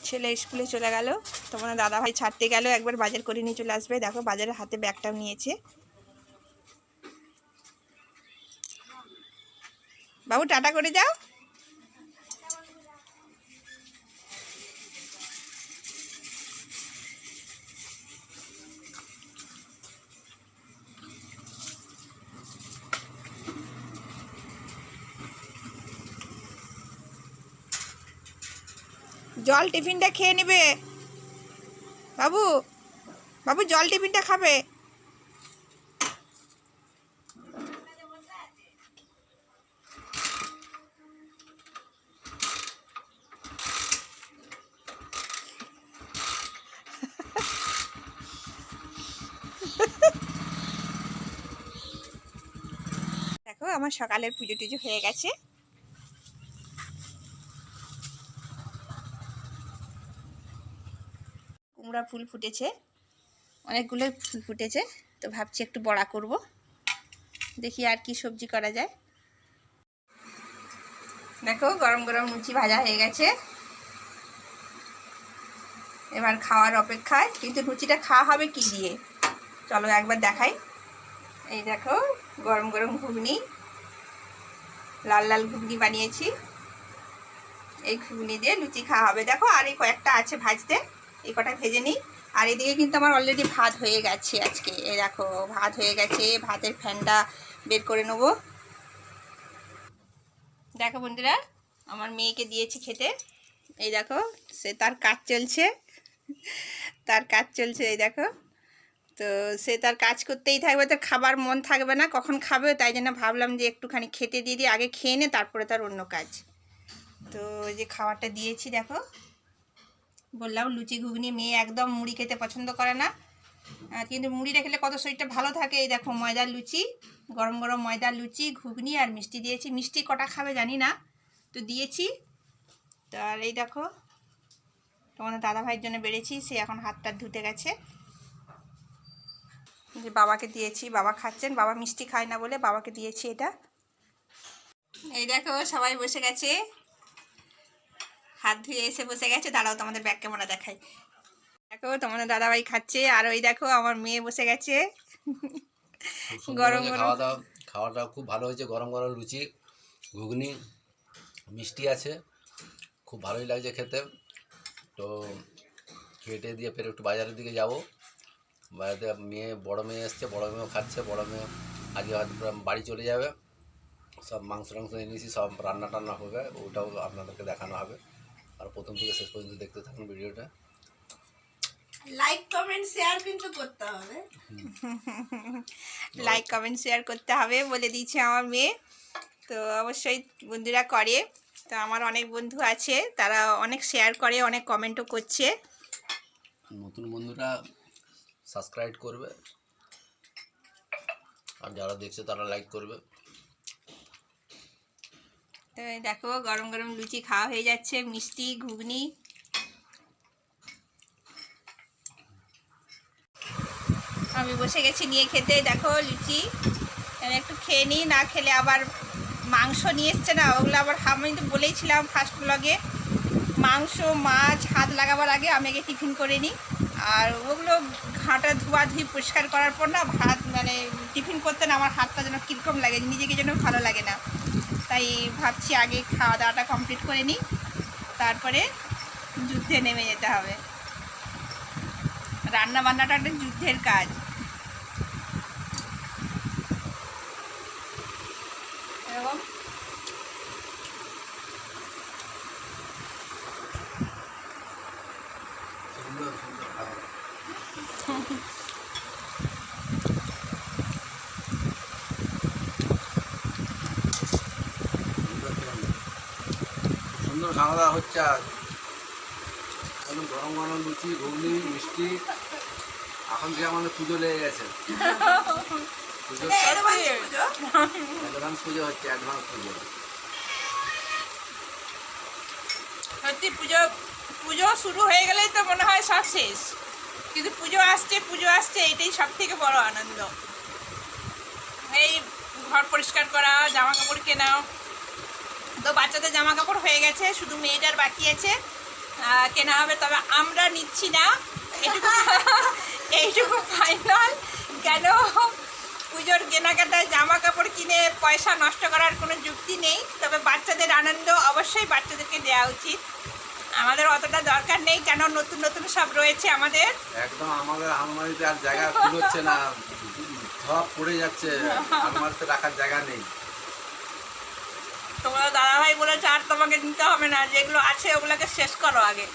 ছেলে স্কুলে চলে গেল, তোমাদের দাদাভাই ছাড়তে গেল, একবার বাজার করে নিয়ে চলে আসবে। দেখো বাজারের হাতে ব্যাগটাও নিয়েছে। বাবু টাটা করে যাও। জল টিফিনটা খেয়ে নেবে বাবু। বাবু জল টিফিনটা খাবে। দেখো আমার সকালের পুজো টুজো হয়ে গেছে। কুমড়া ফুল ফুটেছে, অনেকগুলোই ফুল ফুটেছে, তো ভাবছি একটু বড়া করব। দেখি আর কি সবজি করা যায়। দেখো গরম গরম লুচি ভাজা হয়ে গেছে, এবার খাওয়ার অপেক্ষায়। কিন্তু লুচিটা খাওয়া হবে কি দিয়ে চলো একবার দেখাই। এই দেখো গরম গরম ঘুগনি, লাল লাল ঘুগনি বানিয়েছি। এই ঘুগনি দিয়ে লুচি খাওয়া হবে। দেখো আর এই কয়েকটা আছে ভাজতে, এই কটা ভেজে নিই। আর এদিকে কিন্তু আমার অলরেডি ভাত হয়ে গেছে আজকে। এই দেখো ভাত হয়ে গেছে, ভাতের ফ্যানটা বের করে নেব। দেখো বন্ধুরা আমার মেয়েকে দিয়েছি খেতে। এই দেখো সে তার কাজ চলছে, তার কাজ চলছে। এই দেখো, তো সে তার কাজ করতেই থাকবে, তার খাবার মন থাকবে না কখন খাবে। তাই জন্য ভাবলাম যে একটুখানি খেতে দিয়ে দিই, আগে খেয়ে নে তারপরে তার অন্য কাজ। তো যে খাবারটা দিয়েছি দেখো, বললাম লুচি ঘুগনি। মেয়ে একদম মুড়ি খেতে পছন্দ করে না, কিন্তু মুড়িটা খেলে কত শরীরটা ভালো থাকে। এই দেখো ময়দার লুচি, গরম গরম ময়দার লুচি, ঘুগনি আর মিষ্টি দিয়েছি। মিষ্টি কটা খাবে জানি না, তো দিয়েছি। তো আর এই দেখো তোমাদের দাদাভাইয়ের জন্য বেড়েছি, সে এখন হাতটা ধুতে গেছে। যে বাবাকে দিয়েছি, বাবা খাচ্ছেন, বাবা মিষ্টি খায় না বলে বাবাকে দিয়েছি এটা। এই দেখো সবাই বসে গেছে, হাত ধুয়ে এসে বসে গেছে। দাঁড়াও তোমাদের ব্যাক ক্যামেরা দেখাই। দেখো তোমাদের দাদাভাই খাচ্ছে, আর ওই দেখো আমার মেয়ে বসে গেছে। গরম গরম খাওয়াটা খুব ভালো হয়েছে। গরম গরম লুচি ঘুগনি মিষ্টি আছে, খুব ভালোই লাগছে খেতে। তো খেটে দিয়ে ফের একটু বাজারের দিকে যাব। বাড়িতে বড় মেয়ে এসছে, বড় মেয়েও খাচ্ছে। বড় মেয়ে আজকে হয়তো বাড়ি চলে যাবে। সব মাংস টাংস এনেছি, সব রান্না টান্না হবে, ওটাও আপনাদেরকে দেখানো হবে। আর প্রথম থেকে শেষ পর্যন্ত দেখতে থাকুন ভিডিওটা। লাইক কমেন্ট শেয়ার কিন্তু করতে হবে। লাইক কমেন্ট শেয়ার করতে হবে বলে দিয়েছে আমার মেয়ে, তো অবশ্যই বন্ধুরা করে। তো আমার অনেক বন্ধু আছে, তারা অনেক শেয়ার করে, অনেক কমেন্টও করছে। নতুন বন্ধুরা সাবস্ক্রাইব করবে, আর যারা দেখছে তারা লাইক করবে। তো দেখো গরম গরম লুচি খাওয়া হয়ে যাচ্ছে, মিষ্টি ঘুগনি। আমি বসে গেছি নিয়ে খেতে। দেখো লুচি আমি একটু খেয়ে নিই, না খেলে আবার মাংস নিয়ে এসছে না, ওগুলো আবার আমি তো বলেইছিলাম ফার্স্ট ব্লগে, মাংস মাছ হাত লাগাবার আগে আমি আগে টিফিন করে নিই। আর ওগুলো ঘাঁটা ধোয়াধুয়ি পরিষ্কার করার পর না ভাত মানে টিফিন করতে না আমার হাতটা যেন কীরকম লাগে, নিজেকে যেন ভালো লাগে না। তাই ভাবছি আগে খাওয়া দাওয়াটা কমপ্লিট করে নিই, তারপরে যুদ্ধে নেমে যেতে হবে। রান্না বান্নাটা একটা যুদ্ধের কাজ। এরকম সুন্দর খাওয়া দাওয়া হচ্ছে। আর গরম গরম লুচি ঘুগনি মিষ্টি। এখন থেকে আমাদের পুজো লেগে গেছে। পুজো অ্যাডভান্স পুজো হচ্ছে, অ্যাডভান্স পুজো। সত্যি পুজো পুজো শুরু হয়ে গেলেই তো মনে হয় সব শেষ, কিন্তু পুজো আসছে এটাই সব থেকে বড় আনন্দ। এই ঘর পরিষ্কার করা, জামা কাপড় কেনা। তো বাচ্চাদের জামা কাপড় হয়ে গেছে, শুধু মেয়েটার বাকি আছে। কেনা হবে, তবে আমরা নিচ্ছি না, এইটুকু এইটুকু ফাইনাল। কেন, পুজোর কেনাকাটায় জামা কাপড় কিনে পয়সা নষ্ট করার কোনো যুক্তি নেই, তবে বাচ্চাদের আনন্দ অবশ্যই বাচ্চাদেরকে দেওয়া উচিত। আমাদের অতটা দরকার নেই, কেন নতুন নতুন সব রয়েছে আমাদের। একদম আমাদের আলমারিতে আর জায়গা কুলোচ্ছে না, সব পড়ে যাচ্ছে, আলমারিতে রাখার জায়গা নেই। তোমার দাদাভাই বলেছে আর তোমাকে নিতে হবে না, যেগুলো আছে ওগুলোকে শেষ করো আগে।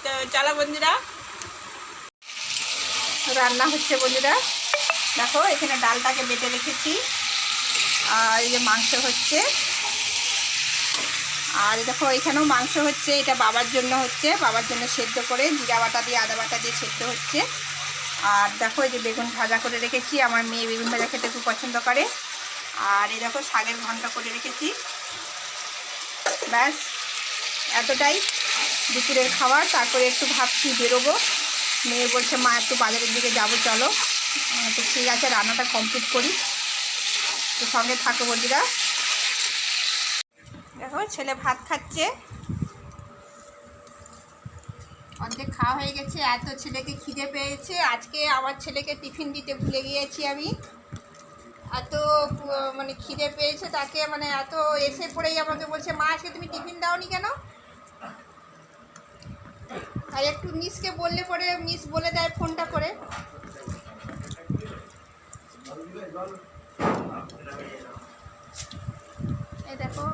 তো চলো বন্ধুরা, রান্না হচ্ছে বন্ধুরা। দেখো এখানে ডালটাকে বেটে রেখেছি, আর এই যে মাংস হচ্ছে, আর দেখো এখানেও মাংস হচ্ছে। এটা বাবার জন্য হচ্ছে, বাবার জন্য সেদ্ধ করে জিরা বাটা দিয়ে আদা বাটা দিয়ে সেদ্ধ হচ্ছে। আর দেখো এই যে বেগুন ভাজা করে রেখেছি, আমার মেয়ে বেগুন ভাজা খেতে খুব পছন্দ করে। আর এই দেখো শাকের ঘন্ট করে রেখেছি। ব্যাস এতটাই দুপুরের খাবার। তারপরে একটু ভাবছি বেরোবো, মেয়ে বলছে মা একটু বাজারের দিকে যাবো চলো। তো ঠিক আছে, রান্নাটা কমপ্লিট করি, তো সঙ্গে থাকো বন্ধুরা। দেখো ছেলে ভাত খাচ্ছে, অর্ধেক খাওয়া হয়ে গেছে। এত ছেলেকে খিদে পেয়েছে, আজকে আমার ছেলেকে টিফিন দিতে ভুলে গিয়েছি আমি। এত মানে খিদে পেয়েছে তাকে, মানে এত এসে পড়েই আমাকে বলছে মা আজকে তুমি টিফিন দাওনি কেন। আর একটু মিসকে বললে পরে মিস বলে দেয় ফোনটা করে। এই দেখো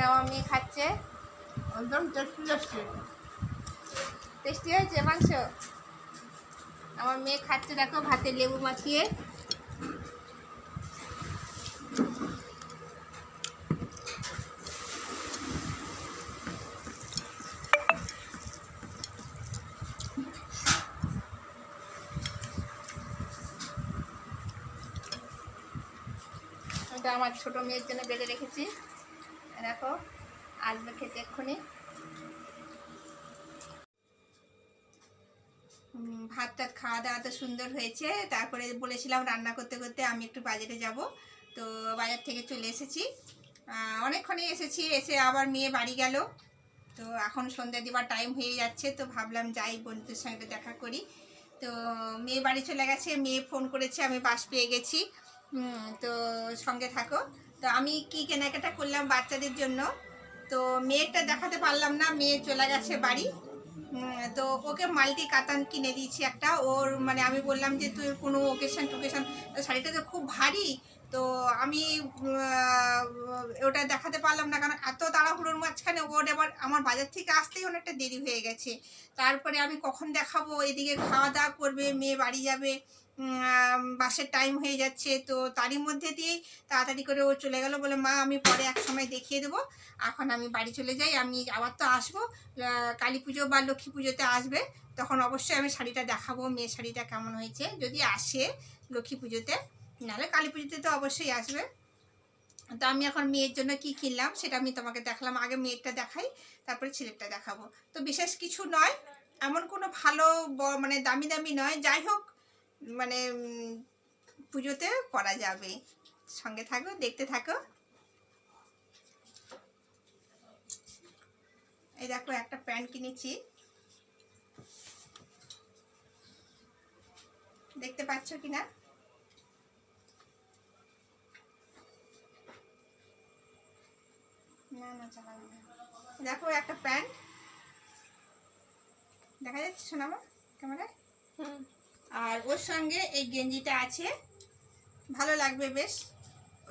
আমার মেয়ে খাচ্ছে, একদম টেস্টি টেস্টি টেস্টি হয়েছে মাংস। আমার মেয়ে খাচ্ছে দেখো ভাতে লেবু মাখিয়ে। এটা আমার ছোটো মেয়ের জন্য বেড়ে রেখেছি, দেখো আসবে খেতে এক্ষুনি। ভাত টাত খাওয়া দাওয়া তো সুন্দর হয়েছে। তারপরে বলেছিলাম রান্না করতে করতে আমি একটু বাজারে যাব, তো বাজার থেকে চলে এসেছি। অনেকক্ষণই এসেছি, এসে আবার মেয়ে বাড়ি গেল। তো এখন সন্ধ্যা দিবার টাইম হয়ে যাচ্ছে, তো ভাবলাম যাই বন্ধুদের সঙ্গে দেখা করি। তো মেয়ে বাড়ি চলে গেছে, মেয়ে ফোন করেছে, আমি বাস পেয়ে গেছি। তো সঙ্গে থাকো। তো আমি কি কেনাকাটা করলাম বাচ্চাদের জন্য, তো মেয়েটা দেখাতে পারলাম না, মেয়ে চলে গেছে বাড়ি। তো ওকে মাল্টি কাতান কিনে দিয়েছি একটা। ওর মানে আমি বললাম যে তুই কোনো ওকেশন টোকেশন, শাড়িটা তো খুব ভারী, তো আমি ওটা দেখাতে পারলাম না, কারণ এত তাড়াহুড়োর মাঝখানে ওর এবার আমার বাজার থেকে আসতেই অনেকটা দেরি হয়ে গেছে। তারপরে আমি কখন দেখাবো, এদিকে খাওয়া দাওয়া করবে, মেয়ে বাড়ি যাবে, বাসের টাইম হয়ে যাচ্ছে। তো তারই মধ্যে দিয়েই তাড়াতাড়ি করে ও চলে গেল, বলে মা আমি পরে এক সময় দেখিয়ে দেবো, এখন আমি বাড়ি চলে যাই, আমি আবার তো আসবো কালী পুজো বা লক্ষ্মী পুজোতে আসবে, তখন অবশ্যই আমি শাড়িটা দেখাবো মেয়ের শাড়িটা কেমন হয়েছে, যদি আসে লক্ষ্মী পুজোতে, নাহলে কালী পুজোতে তো অবশ্যই আসবে। তো আমি এখন মেয়ের জন্য কি কিনলাম সেটা আমি তোমাকে দেখালাম, আগে মেয়েরটা দেখাই তারপরে ছেলেরটা দেখাবো। তো বিশেষ কিছু নয়, এমন কোনো ভালো মানে দামি দামি নয়, যাই হোক মানে পুজোতে পরা যাবে। সঙ্গে থাকো, দেখতে থাকো। এই দেখো একটা প্যান্ট কিনেছি, দেখতে পাচ্ছ কিনা, না না চালাবো না। দেখো একটা প্যান্ট দেখা যাচ্ছে শোনাবো ক্যামেরায়। আর ওর সঙ্গে এই গেঞ্জিটা আছে, ভালো লাগবে বেশ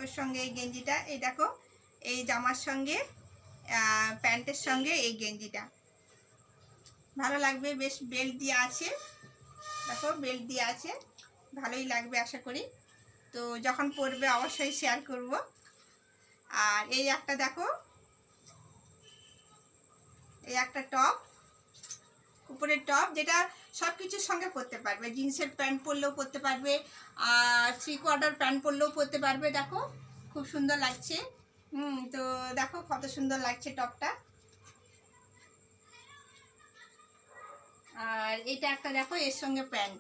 ওর সঙ্গে এই গেঞ্জিটা। এই দেখো এই জামার সঙ্গে প্যান্টের সঙ্গে এই গেঞ্জিটা ভালো লাগবে বেশ। বেল্ট দিয়ে আছে, দেখো বেল্ট দিয়ে আছে, ভালোই লাগবে আশা করি। তো যখন পরবে অবশ্যই শেয়ার করব। আর এই একটা দেখো, এই একটা টপ, উপরের টপ, যেটা সব কিছুর সঙ্গে পরতে পারবে, জিন্সের প্যান্ট পরলেও পরতে পারবে, আর 3/4 প্যান্ট পরলেও পরতে পারবে। দেখো খুব সুন্দর লাগছে। তো দেখো কত সুন্দর লাগছে টপটা। আর এটা একটা দেখো এর সঙ্গে প্যান্ট,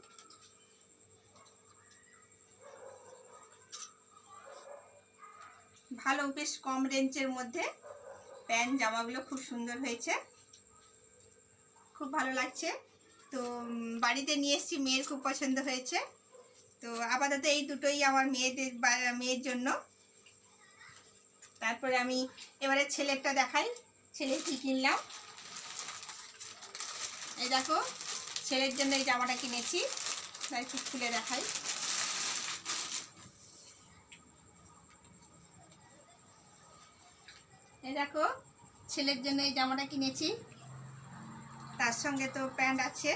ভালো বেশ কম রেঞ্জের মধ্যে প্যান্ট জামাগুলো খুব সুন্দর হয়েছে। খুব ভালো লাগছে। তো বাড়িতে নিয়ে এসেছি, মেয়ের খুব পছন্দ হয়েছে। তো আপাতত এই দুটোই আমার মেয়ের জন্য। তারপরে আমি এবারে ছেলেরটা দেখাই, ছেলে কী কিনলাম। এই দেখো, ছেলের জন্য এই জামাটা কিনেছি, তাই একটু খুলে দেখাই। এই দেখো, ছেলের জন্য এই জামাটা কিনেছি, তার সঙ্গে তো প্যান্ট আছে,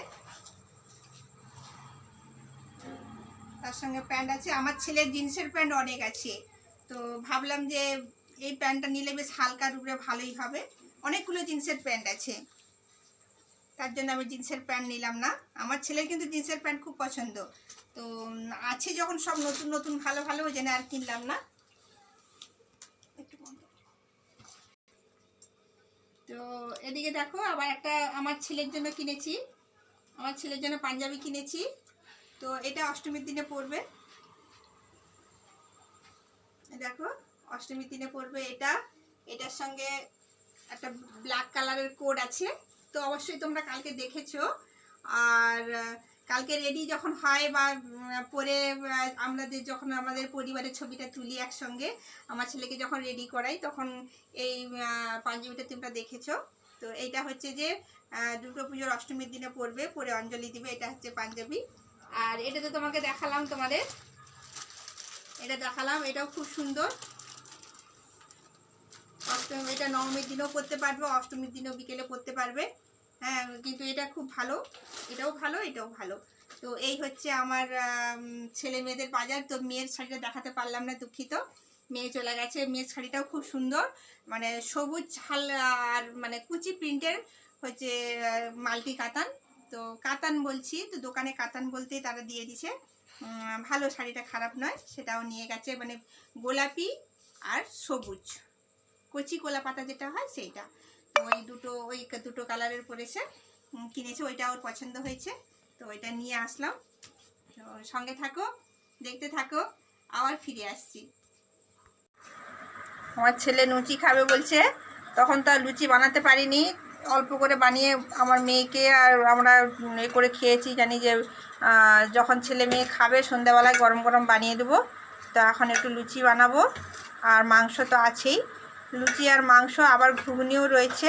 আমার ছেলের জিন্সের প্যান্ট অনেক আছে, তো ভাবলাম যে এই প্যান্টটা নিলে বেশ হালকার উপরে ভালোই হবে। অনেকগুলো জিন্সের প্যান্ট আছে, তার জন্য আমি জিন্সের প্যান্ট নিলাম না। আমার ছেলের কিন্তু জিন্সের প্যান্ট খুব পছন্দ, তো আছে যখন সব নতুন নতুন ভালো ভালো, ওই জন্য আর কিনলাম না। তো এদিকে দেখো, আবার একটা আমার ছেলের জন্য কিনেছি, আমার ছেলের জন্য পাঞ্জাবি কিনেছি। তো এটা অষ্টমীর দিনে পরবে, দেখো অষ্টমীর দিনে পরবে এটা। এটার সঙ্গে একটা ব্ল্যাক কালারের কোড আছে, তো অবশ্যই তোমরা কালকে দেখেছো। আর কালকে রেডি যখন হয় বা পরে যখন আমাদের পরিবারের ছবিটা তুলি একসঙ্গে, আমার ছেলেকে যখন রেডি করাই, তখন এই পাঞ্জাবিটা তোমরা দেখেছো। তো এইটা হচ্ছে যে দুর্গা পুজোর অষ্টমীর দিনে পরবে, পরে অঞ্জলি দিবে, এটা হচ্ছে পাঞ্জাবি। আর এটা তো তোমাকে দেখালাম, এটা দেখালাম, এটাও খুব সুন্দর। এটা নবমীর দিনেও পরতে পারবে, অষ্টমীর দিনেও বিকেলে পরতে পারবে। হ্যাঁ, কিন্তু এটা খুব ভালো, এটাও ভালো, এটাও ভালো। তো এই হচ্ছে আমার ছেলে মেয়েদের বাজার। তো মেয়ের শাড়িটা দেখাতে পারলাম না, দুঃখিত, মেয়ে চলে গেছে। মেয়ের শাড়িটাও খুব সুন্দর, মানে সবুজ ঝাল আর মানে কুচি প্রিন্টের হচ্ছে মাল্টি কাতান। তো কাতান বলছি, তো দোকানে কাতান বলতেই তারা দিয়ে দিছে। ভালো, শাড়িটা খারাপ নয়, সেটাও নিয়ে গেছে, মানে গোলাপি আর সবুজ কচি কলা পাতা যেটা হয় সেইটা। তো ওই দুটো কালারের পরেছে, কিনেছে, ওইটা ওর পছন্দ হয়েছে, তো ওইটা নিয়ে আসলাম। তো সঙ্গে থাকো, দেখতে থাকো, আবার ফিরে আসছি। আমার ছেলে লুচি খাবে বলছে, তখন তো আর লুচি বানাতে পারিনি, অল্প করে বানিয়ে আমার মেয়েকে আর আমরা এ করে খেয়েছি। জানি যে যখন ছেলে মেয়ে খাবে সন্ধ্যাবেলায় গরম গরম বানিয়ে দেবো। তো এখন একটু লুচি বানাবো, আর মাংস তো আছেই, লুচি আর মাংস, আবার ঘুগনিও রয়েছে।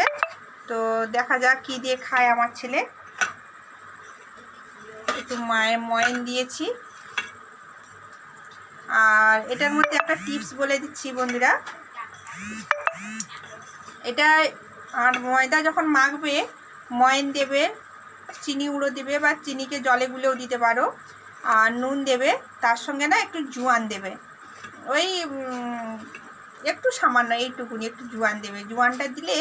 তো দেখা যাক কী দিয়ে খায় আমার ছেলে। একটু ময়ন দিয়েছি। আর এটার মধ্যে একটা টিপস বলে দিচ্ছি বন্ধুরা, এটা আর ময়দা যখন মাখবে, ময়ন দেবে, চিনি গুঁড়ো দেবে, বা চিনিকে জলে গুলেও দিতে পারো, আর নুন দেবে, তার সঙ্গে না একটু জোয়ান দেবে, ওই একটু সামান্য এইটুকুনি একটু জোয়ান দেবে। জোয়ানটা দিলে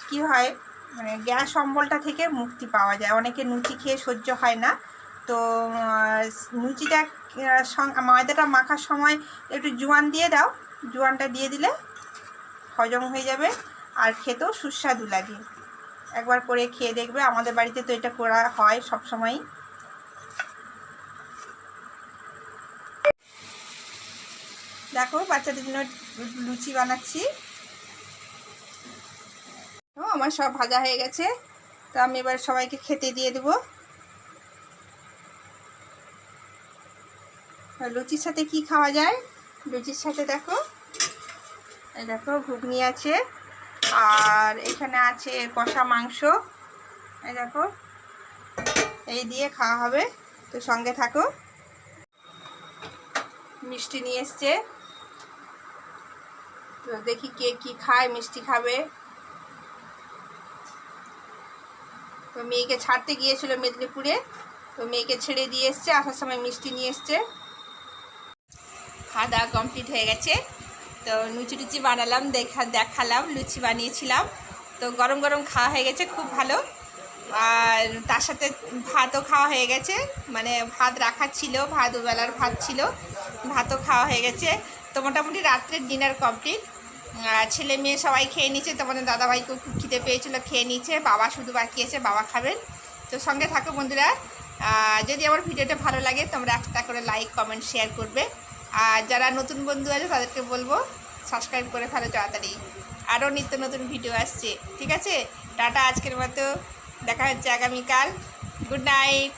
কি হয়, মানে গ্যাস অম্বলটা থেকে মুক্তি পাওয়া যায়। অনেকে লুচি খেয়ে সহ্য হয় না, তো লুচিটা ময়দাটা মাখার সময় একটু জোয়ান দিয়ে দাও, জোয়ানটা দিয়ে দিলে হজম হয়ে যাবে, আর খেতেও সুস্বাদু লাগে। একবার করে খেয়ে দেখবে, আমাদের বাড়িতে তো এটা করা হয় সব সময়ই। দেখো, বাচ্চাদের জন্য লুচি বানাচ্ছি। ও আমার সব ভাজা হয়ে গেছে, তো আমি এবার সবাইকে খেতে দিয়ে দেবো। লুচির সাথে কি খাওয়া যায়, লুচির সাথে দেখো, এই দেখো ঘুগনি আছে, আর এখানে আছে কষা মাংস, এই দেখো, এই দিয়ে খাওয়া হবে। তো সঙ্গে থাকো। মিষ্টি নিয়ে এসছে, তো দেখি কে কি খায়, মিষ্টি খাবে। তো মেয়েকে ছাড়তে গিয়েছিল মেদিনীপুরে, তো মেয়েকে ছেড়ে দিয়ে এসছে, আসার সময় মিষ্টি নিয়ে এসছে। খাওয়া দাওয়া কমপ্লিট হয়ে গেছে, তো লুচি টুচি বানালাম, দেখালাম, লুচি বানিয়েছিলাম। তো গরম গরম খাওয়া হয়ে গেছে, খুব ভালো। আর তার সাথে ভাতও খাওয়া হয়ে গেছে, মানে ভাত রাখা ছিল, দুবেলার ভাত ছিল, ভাতও খাওয়া হয়ে গেছে। তো মোটামুটি রাত্রের ডিনার কমপ্লিট। ছেলে মেয়ে সবাই খেয়ে নিচ্ছে, তোমাদের দাদাভাইকেও খুব খিদে পেয়েছিলো, খেয়ে নিচ্ছে, বাবা শুধু বাকি আছে, বাবা খাবেন। তো সঙ্গে থাকো বন্ধুরা। যদি আমার ভিডিওটা ভালো লাগে, তোমরা একটা করে লাইক কমেন্ট শেয়ার করবে। আর যারা নতুন বন্ধু আছে তাদেরকে বলবো সাবস্ক্রাইব করে ফেলো তাড়াতাড়ি, আরও নিত্য নতুন ভিডিও আসছে, ঠিক আছে? টাটা, আজকের মতো দেখা হচ্ছে আগামীকাল। Good night.